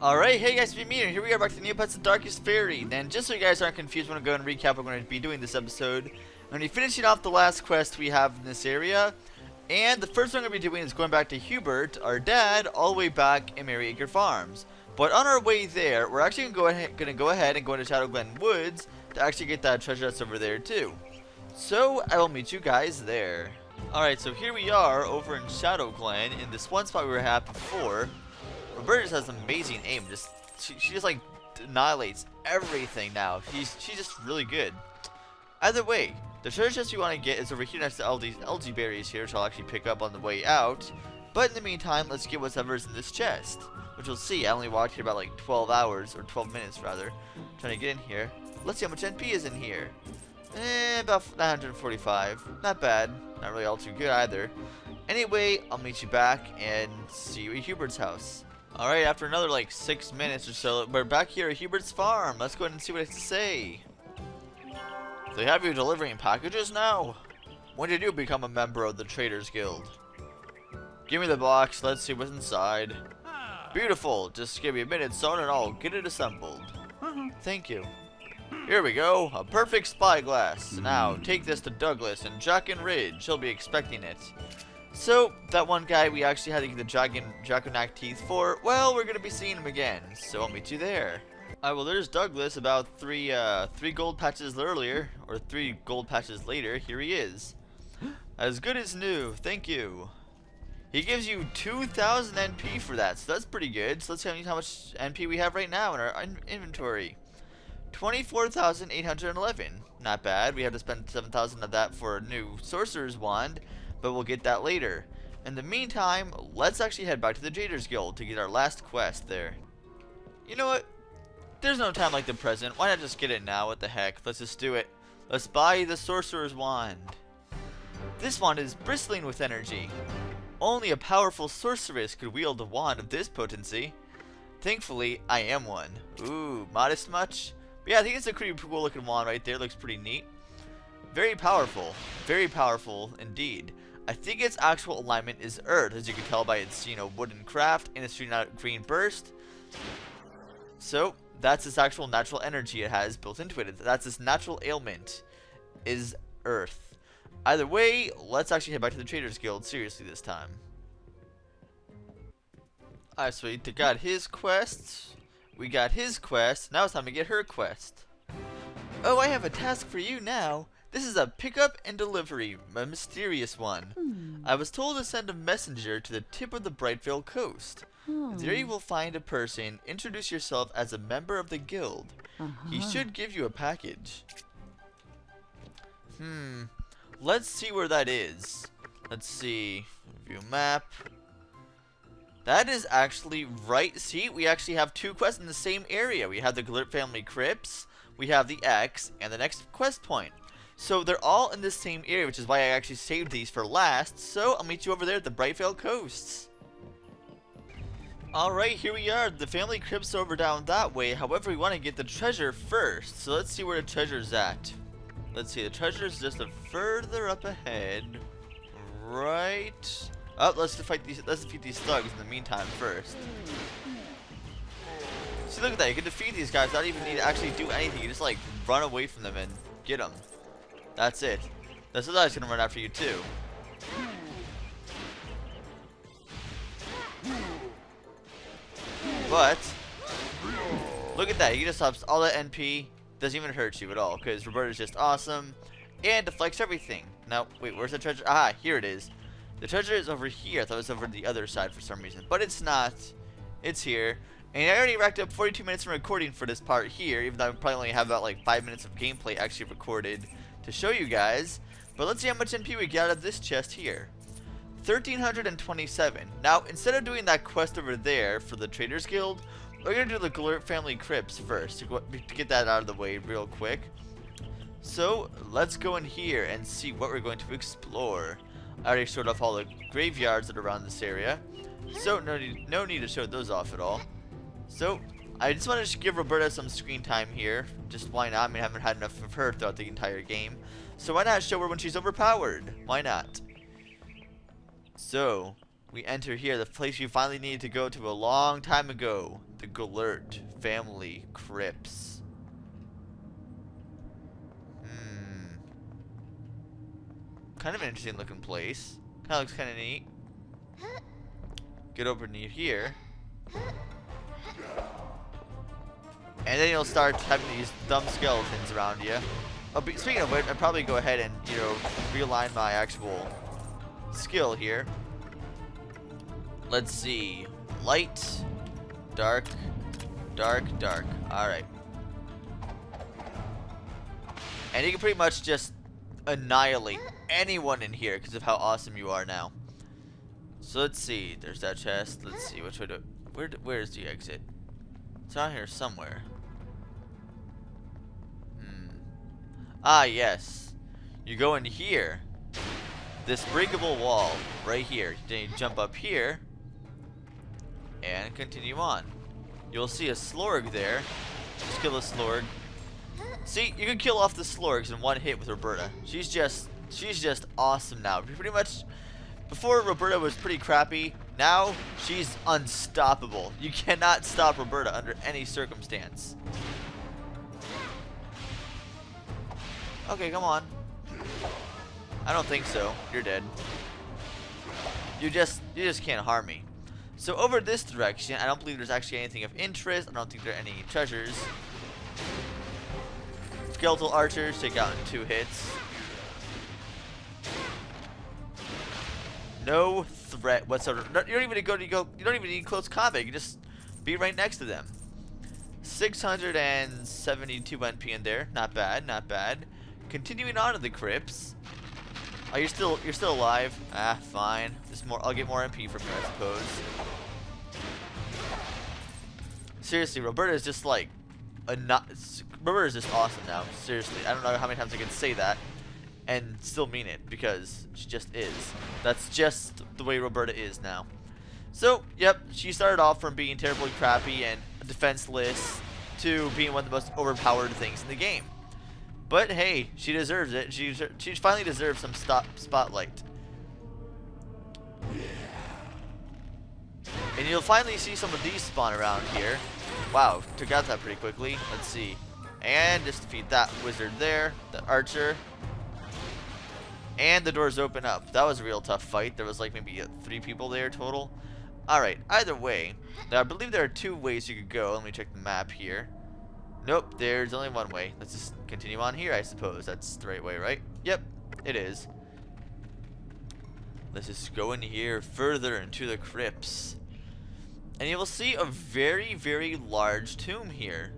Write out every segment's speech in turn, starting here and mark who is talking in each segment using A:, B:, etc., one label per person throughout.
A: Alright, hey guys, it's me, Meteorz. Here we are back to Neopets, the Darkest Faerie. And just so you guys aren't confused, I'm going to go and recap what we're going to be doing this episode. I'm going to be finishing off the last quest we have in this area. And the first thing I'm going to be doing is going back to Hubert, our dad, all the way back in Merryacre Farms. But on our way there, we're actually going to go ahead and go into Shadow Glen Woods to actually get that treasure that's over there too. So, I will meet you guys there. Alright, so here we are over in Shadow Glen, in this one spot we were at before. Roberta just has amazing aim. She just like annihilates everything now. She's just really good. Either way, the treasure chest you want to get is over here next to all these algae berries here, which I'll actually pick up on the way out. But in the meantime, let's get whatever's in this chest, which we'll see. I only walked here about like 12 hours, or 12 minutes rather, trying to get in here. Let's see how much NP is in here. About 945. Not bad. Not really all too good either. Anyway, I'll meet you back and see you at Hubert's house. Alright, after another like 6 minutes or so, we're back here at Hubert's farm. Let's go ahead and see what it has to say. They have you delivering packages now? When did you become a member of the Traders Guild? Give me the box, let's see what's inside. Beautiful, just give me a minute, son, and I'll get it assembled. Thank you. Here we go, a perfect spyglass. Now, take this to Douglas and Jack and Ridge. He'll be expecting it. So, that one guy we actually had to get the Draconac teeth for, well, we're going to be seeing him again, so I'll meet you there. Alright, well, there's Douglas about three gold patches earlier, or 3 gold patches later. Here he is. As good as new, thank you. He gives you 2,000 NP for that, so that's pretty good. So let's see how much NP we have right now in our inventory. 24,811. Not bad. We have to spend 7,000 of that for a new Sorcerer's Wand, but we'll get that later. In the meantime, let's actually head back to the Traders Guild to get our last quest there. You know what? There's no time like the present. Why not just get it now? What the heck? Let's just do it. Let's buy the Sorcerer's Wand. This wand is bristling with energy. Only a powerful sorceress could wield a wand of this potency. Thankfully, I am one. Ooh, modest much? But yeah, I think it's a pretty cool looking wand right there. Looks pretty neat. Very powerful indeed. I think its actual alignment is Earth, as you can tell by its, wooden craft and its green burst. So, that's its actual natural energy it has built into it. That's its natural ailment, is Earth. Either way, let's actually head back to the Traders Guild seriously this time. Alright, so we got his quest. We got his quest. Now it's time to get her quest. Oh, I have a task for you now. This is a pickup and delivery, a mysterious one. I was told to send a messenger to the tip of the Brightvale coast. There you will find a person. Introduce yourself as a member of the guild. He should give you a package. Let's see where that is. Let's see. View map. That is actually right. See, we actually have 2 quests in the same area. We have the Glurt family Crypts, we have the X, and the next quest point. So they're all in the same area, which is why I actually saved these for last. So I'll meet you over there at the Brightvale Coasts. Alright, here we are. The family Crypts over down that way. However, we want to get the treasure first. So let's see where the treasure's at. Let's see, the treasure's just a further up ahead. Right. Oh, let's defeat these thugs in the meantime first. See, look at that. You can defeat these guys without even need to actually do anything. You just like run away from them and get them. That's it. That's what I was gonna run after you too. But look at that. You just stops all that NP. Doesn't even hurt you at all because Roberta's just awesome and deflects everything. Now, wait, where's the treasure? Ah, here it is. The treasure is over here. I thought it was over the other side for some reason, but it's not. It's here. And I already racked up 42 minutes of recording for this part here, even though I probably only have about like 5 minutes of gameplay actually recorded to show you guys. But let's see how much NP we get out of this chest here. 1,327. Now, instead of doing that quest over there for the Traders Guild, we're going to do the Glurt family Crypts first to get that out of the way real quick. So, let's go in here and see what we're going to explore. I already showed off all the graveyards that are around this area, so no need to show those off at all. So, I just want to give Roberta some screen time here. Just why not? I mean, I haven't had enough of her throughout the entire game. So why not show her when she's overpowered? Why not? So, we enter here, the place you finally needed to go to a long time ago. The Galert family crypts. Kind of an interesting looking place. Kind of looks kind of neat. Get over near here. And then you'll start having these dumb skeletons around you. Oh, speaking of which, I'd probably go ahead and, you know, realign my actual skill here. Let's see. Light, dark, dark, dark. Alright. And you can pretty much just annihilate anyone in here because of how awesome you are now. So let's see. There's that chest. Let's see. Which way do... Where is the exit? It's around here somewhere. Ah, yes. You go in here. This breakable wall right here. Then you jump up here and continue on. You'll see a slorg there. Just kill the slorg. See, you can kill off the slorgs in one hit with Roberta. She's just awesome now. Pretty much, before Roberta was pretty crappy. Now she's unstoppable. You cannot stop Roberta under any circumstance. Okay, come on. I don't think so. You're dead. You just can't harm me. So over this direction, I don't believe there's actually anything of interest. I don't think there are any treasures. Skeletal archers take out in 2 hits. No threat whatsoever. You don't even need close combat. You can just be right next to them. 672 NP in there. Not bad, not bad. Continuing on to the crypts. Oh, you're still alive. Ah, fine. Just more. I'll get more MP from you, I suppose. Seriously, Roberta is just like Roberta is just awesome now. Seriously, I don't know how many times I can say that and still mean it, because she just is. That's just the way Roberta is now. So, yep, she started off from being terribly crappy and defenseless to being one of the most overpowered things in the game. But hey, she deserves it. She finally deserves some spotlight. And you'll finally see some of these spawn around here. Wow, took out that pretty quickly. Let's see. And just defeat that wizard there, the archer. And the doors open up. That was a real tough fight. There was like maybe 3 people there total. Alright, either way. Now I believe there are 2 ways you could go. Let me check the map here. Nope, there's only one way. Let's just continue on here, I suppose. That's the right way, right? Yep, it is. Let's just go in here further into the crypts. And you will see a very, very large tomb here.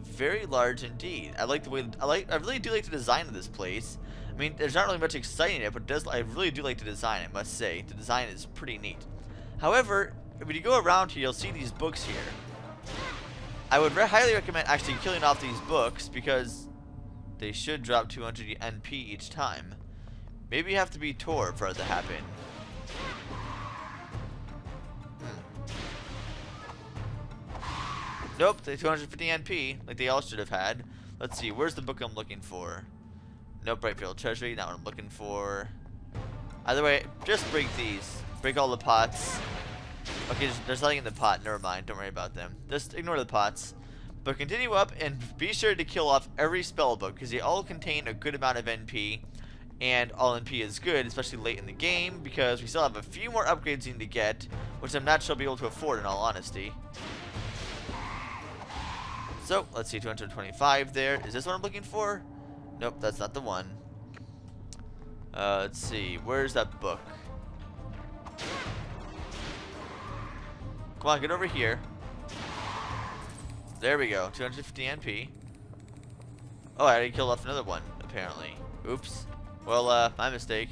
A: Very large indeed. I like the way I really do like the design of this place. I mean, there's not really much exciting in it, but I really do like the design, I must say. The design is pretty neat. However, when you go around here, you'll see these books here. I would highly recommend actually killing off these books, because they should drop 200 NP each time. Maybe you have to be Tor for it to happen. Nope, they 250 NP, like they all should have had. Let's see, where's the book I'm looking for? Nope, Brightfield Treasury, not what I'm looking for. Either way, just break these. Break all the pots. Okay, there's nothing in the pot, never mind, don't worry about them. Just ignore the pots. But continue up and be sure to kill off every spell book, because they all contain a good amount of NP. And all NP is good, especially late in the game, because we still have a few more upgrades you need to get, which I'm not sure I'll be able to afford in all honesty. So, let's see, 225 there. Is this what I'm looking for? Nope, that's not the one. Let's see, where's that book? Come on, get over here. There we go, 250 NP. Oh, I already killed off another one, apparently. Oops. Well, my mistake.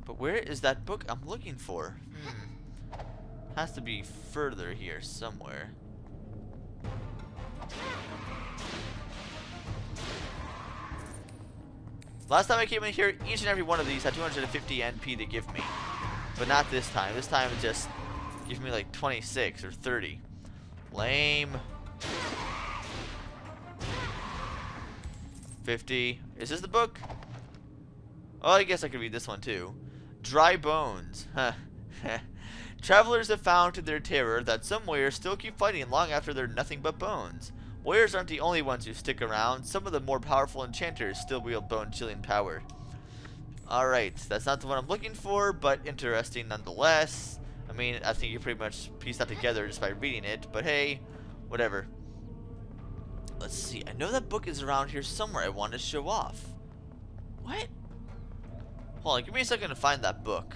A: But where is that book I'm looking for? Has to be further here somewhere. Last time I came in here, each and every one of these had 250 NP to give me. But not this time. This time it just gives me like 26 or 30. Lame. 50. Is this the book? Oh, I guess I could read this one too. Dry Bones. Huh. Travelers have found to their terror that some warriors still keep fighting long after they're nothing but bones. Warriors aren't the only ones who stick around. Some of the more powerful enchanters still wield bone-chilling power. Alright, that's not the one I'm looking for, but interesting nonetheless. I mean, I think you pretty much pieced that together just by reading it, but hey, whatever. Let's see, I know that book is around here somewhere I want to show off. What? Hold on, give me a second to find that book.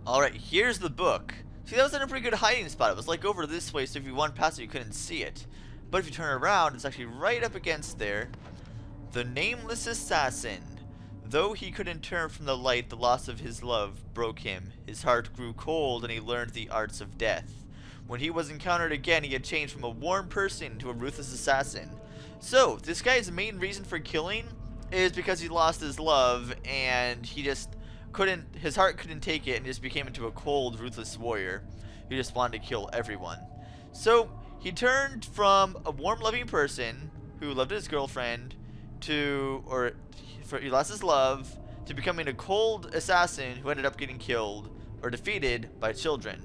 A: Alright, here's the book. See, that was in a pretty good hiding spot. It was like over this way, so if you went past it, you couldn't see it. But if you turn around, it's actually right up against there. The Nameless Assassin. Though he couldn't turn from the light, the loss of his love broke him. His heart grew cold, and he learned the arts of death. When he was encountered again, he had changed from a warm person to a ruthless assassin. So, this guy's main reason for killing is because he lost his love, and he just couldn't, his heart couldn't take it, and just became into a cold, ruthless warrior who just wanted to kill everyone. So, he turned from a warm, loving person who loved his girlfriend to, he lost his love, to becoming a cold assassin who ended up getting killed or defeated by children.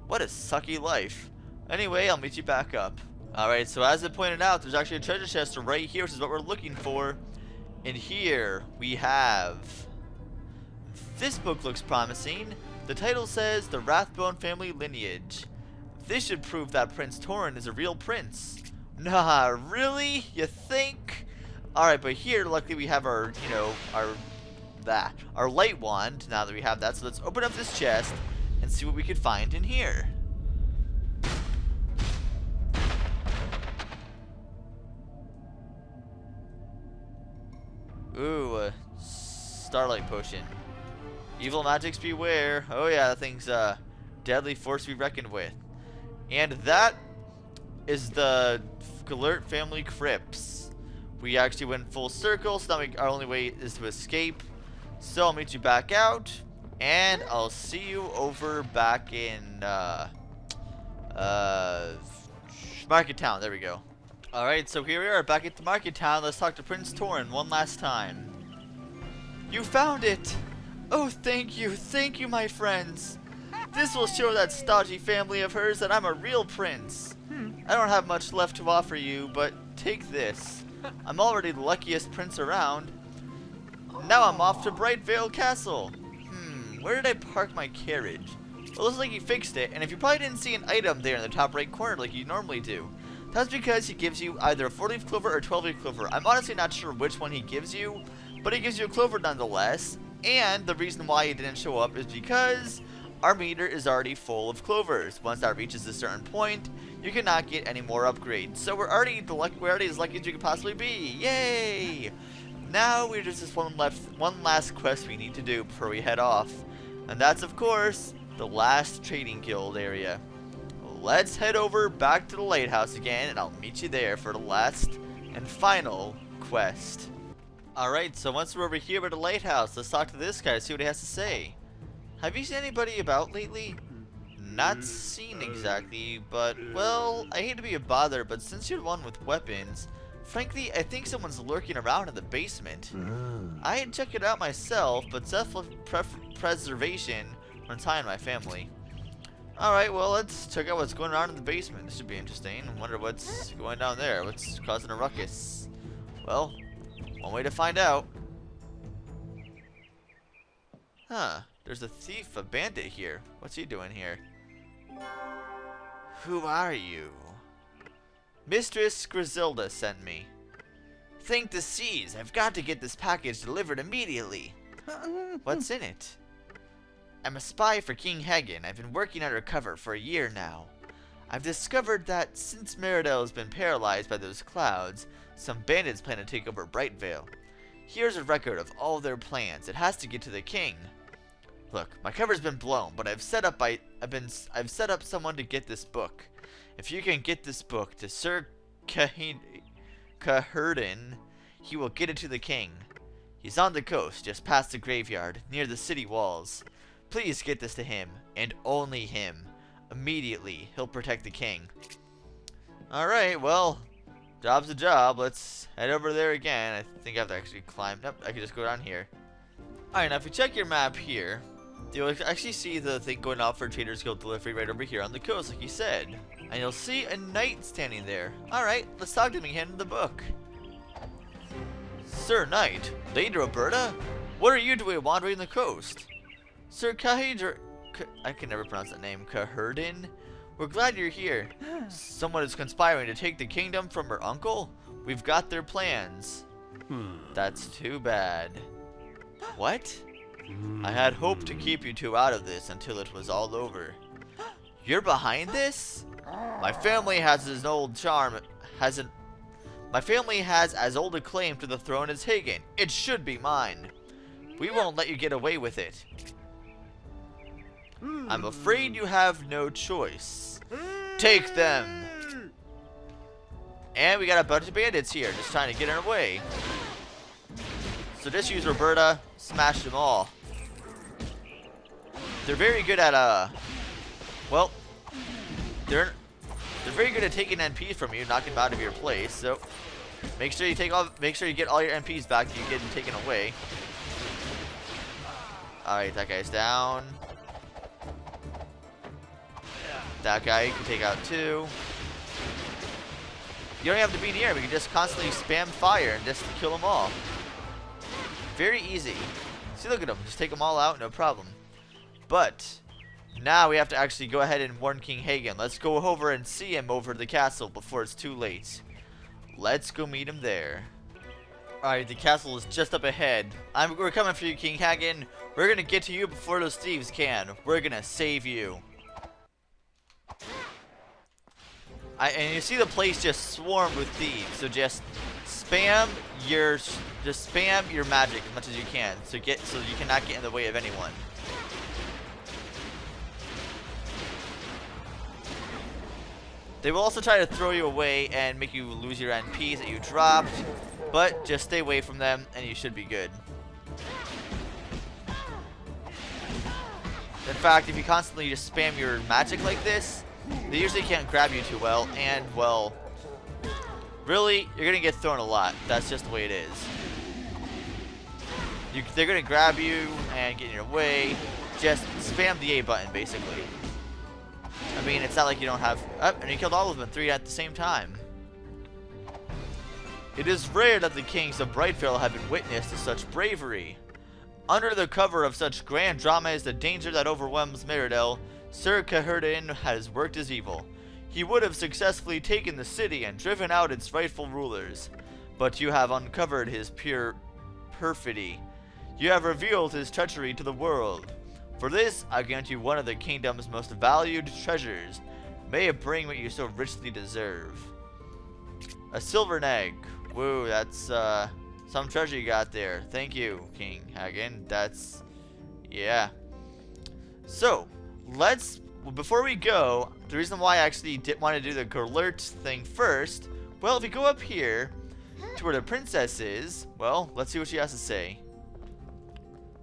A: What a sucky life. Anyway, I'll meet you back up. Alright, so as I pointed out, there's actually a treasure chest right here, which is what we're looking for. And here we have... This book looks promising. The title says The Rathbone Family Lineage. This should prove that Prince Tauron is a real prince. Nah, really? You think? Alright, but here, luckily we have our, you know, our light wand, now that we have that. So let's open up this chest and see what we could find in here. Ooh, a starlight potion. Evil magics beware. Oh yeah, that thing's a deadly force to be reckoned with. And that is the Galert family crypts. We actually went full circle, so now our only way is to escape. So I'll meet you back out, and I'll see you over back in Market Town. There we go. Alright, so here we are back at the Market Town. Let's talk to Prince Tauron one last time. You found it! Oh, thank you, my friends. This will show that stodgy family of hers that I'm a real prince. I don't have much left to offer you, but take this. I'm already the luckiest prince around. Now I'm off to Brightvale Castle. Where did I park my carriage? Well, it looks like he fixed it, and if you probably didn't see an item there in the top right corner like you normally do, that's because he gives you either a 4-leaf clover or a 12-leaf clover. I'm honestly not sure which one he gives you, but he gives you a clover nonetheless. And the reason why he didn't show up is because our meter is already full of clovers. Once that reaches a certain point, you cannot get any more upgrades. So we're already as lucky as you could possibly be. Yay! Now we're just one last quest we need to do before we head off, and that's of course the last trading guild area. Let's head over back to the lighthouse again, and I'll meet you there for the last and final quest. Alright, so once we're over here by the lighthouse, let's talk to this guy, see what he has to say. Have you seen anybody about lately? Not seen exactly, but, well, I hate to be a bother, but since you're the one with weapons, frankly, I think someone's lurking around in the basement. I'd check it out myself, but self-preservation runs high in my family. Alright, well, let's check out what's going on in the basement. This should be interesting. I wonder what's going down there. What's causing a ruckus? Well, one way to find out. Huh. There's a thief, a bandit here. What's he doing here? Who are you? Mistress Griselda sent me. Thank the seas. I've got to get this package delivered immediately. What's in it? I'm a spy for King Hagen. I've been working undercover for a year now. I've discovered that since Meridell has been paralyzed by those clouds, some bandits plan to take over Brightvale. Here's a record of all their plans. It has to get to the king. Look, my cover's been blown, but I've set up someone to get this book. If you can get this book to Sir Caherdin, he will get it to the king. He's on the coast, just past the graveyard, near the city walls. Please get this to him, and only him. Immediately, he'll protect the king. Alright, well, job's a job. Let's head over there again. I think I have to actually climb. Nope, I can just go down here. Alright, now if you check your map here, You'll actually see the thing going off for Thieves Guild delivery right over here on the coast, like you said. And you'll see a knight standing there. Alright, let's talk to him and hand him the book. Sir Knight, Lady Roberta? What are you doing wandering the coast? Sir Kahidr... I can never pronounce that name. Kaherdin? We're glad you're here. Someone is conspiring to take the kingdom from her uncle? We've got their plans. That's too bad. What? I had hoped to keep you two out of this until it was all over. You're behind this? My family has as old charm... My family has as old a claim to the throne as Hagen. It should be mine. We won't let you get away with it. I'm afraid you have no choice. Take them! And we got a bunch of bandits here, just trying to get in our way. So just use Roberta, smash them all. They're very good at, well, they're very good at taking NPs from you, knocking them out of your place, so make sure you get all your NPs back that you get them taken away. Alright, that guy's down. That guy you can take out too. You don't have to be near him, you can just constantly spam fire and just kill them all. Very easy. See, look at them, just take them all out, no problem. But now we have to actually go ahead and warn King Hagen. Let's go over and see him over the castle before it's too late. Let's go meet him there. Alright, the castle is just up ahead. We're coming for you, King Hagen. We're gonna get to you before those thieves can. We're gonna save you. And you see the place just swarmed with thieves, so just spam your magic as much as you can, so you cannot get in the way of anyone. They will also try to throw you away and make you lose your NPs that you dropped, but just stay away from them and you should be good. In fact, if you constantly just spam your magic like this, they usually can't grab you too well, and, well, really, you're going to get thrown a lot. That's just the way it is. They're going to grab you and get in your way. Just spam the A button, basically. I mean, it's not like you don't have... Oh, and you killed all of them, 3 at the same time. It is rare that the kings of Brightvale have been witness to such bravery. Under the cover of such grand drama as the danger that overwhelms Meridel, Sir Kaherdin has worked his evil. He would have successfully taken the city and driven out its rightful rulers. But you have uncovered his pure perfidy. You have revealed his treachery to the world. For this, I grant you one of the kingdom's most valued treasures. May it bring what you so richly deserve. A silver egg. Woo, that's some treasure you got there. Thank you, King Hagen. That's... So, before we go, the reason why I actually did want to do the alert thing first, well, if we go up here to where the princess is, well, let's see what she has to say.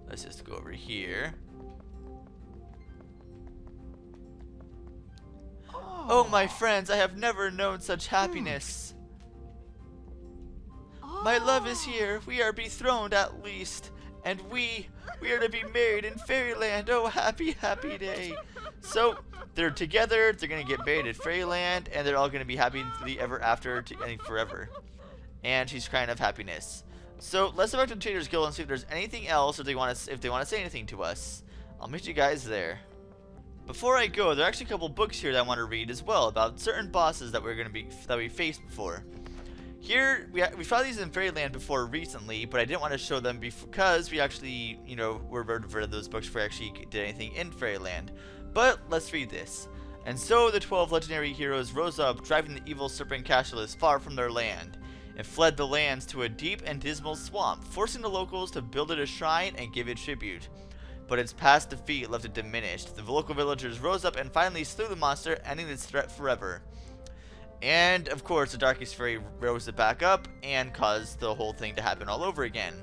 A: Let's just go over here. Oh, my friends, I have never known such happiness. My love is here. We are betrothed at least. And we are to be married in Fairyland. Oh, happy, happy day. So, they're together. They're going to get married at Fairyland. And they're all going to be happy ever after, forever. And she's crying of happiness. So, let's go back to the Thieves Guild and see if there's anything else, or if they want to say anything to us. I'll meet you guys there. Before I go, there are actually a couple books here that I want to read as well about certain bosses that we faced before. Here, we fought these in Fairyland before recently, but I didn't want to show them because we actually, were rid of those books before we actually did anything in Fairyland. But let's read this. And so the 12 legendary heroes rose up, driving the evil serpent Cashulus far from their land, and fled the lands to a deep and dismal swamp, forcing the locals to build it a shrine and give it tribute. But its past defeat left it diminished. The local villagers rose up and finally slew the monster, ending its threat forever. And, of course, the Darkest Faerie rose it back up and caused the whole thing to happen all over again.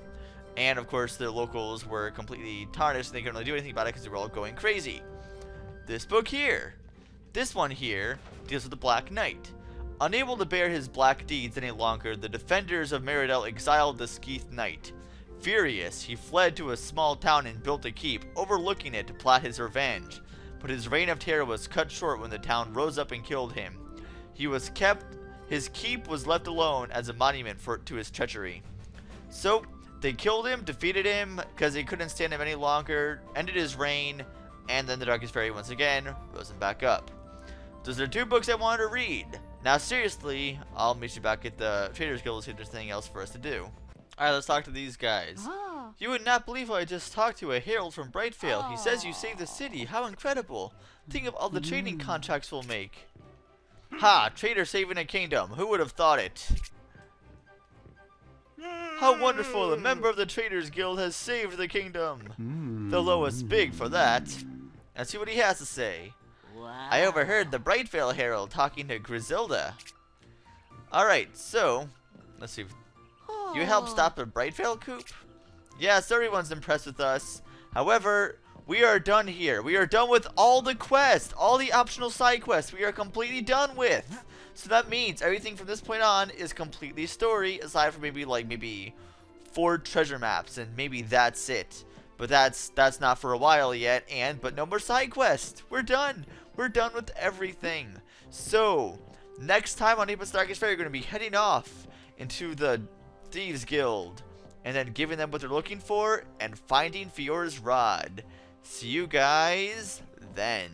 A: And, of course, the locals were completely tarnished and they couldn't really do anything about it because they were all going crazy. This book here, this one here, deals with the Black Knight. Unable to bear his black deeds any longer, the defenders of Meridel exiled the Skeeth Knight. Furious, he fled to a small town and built a keep, overlooking it to plot his revenge. But his reign of terror was cut short when the town rose up and killed him. His keep was left alone as a monument to his treachery. So, they killed him, defeated him, because they couldn't stand him any longer, ended his reign, and then the Darkest Faerie once again rose him back up. Those are 2 books I wanted to read. Now seriously, I'll meet you back at the Traders Guild to see if there's anything else for us to do. Alright, let's talk to these guys. You would not believe who I just talked to, a herald from Brightvale. He says you saved the city. How incredible. Think of all the trading contracts we'll make. Ha! Trader saving a kingdom. Who would have thought it? How wonderful! A member of the Traders Guild has saved the kingdom. The lowest big for that. Let's see what he has to say.
B: Wow.
A: I overheard the Brightvale herald talking to Griselda. Alright, so let's see. You helped stop the Brightvale coup? Yes, everyone's impressed with us. However, we are done here. We are done with all the quests, all the optional side quests. We are completely done with. So that means everything from this point on is completely story, aside from maybe 4 treasure maps, and maybe that's it. But that's not for a while yet. But no more side quests. We're done. We're done with everything. So next time on Neopets Darkest Faerie, we're going to be heading off into the Thieves Guild, and then giving them what they're looking for, and finding Fiora's rod. See you guys then.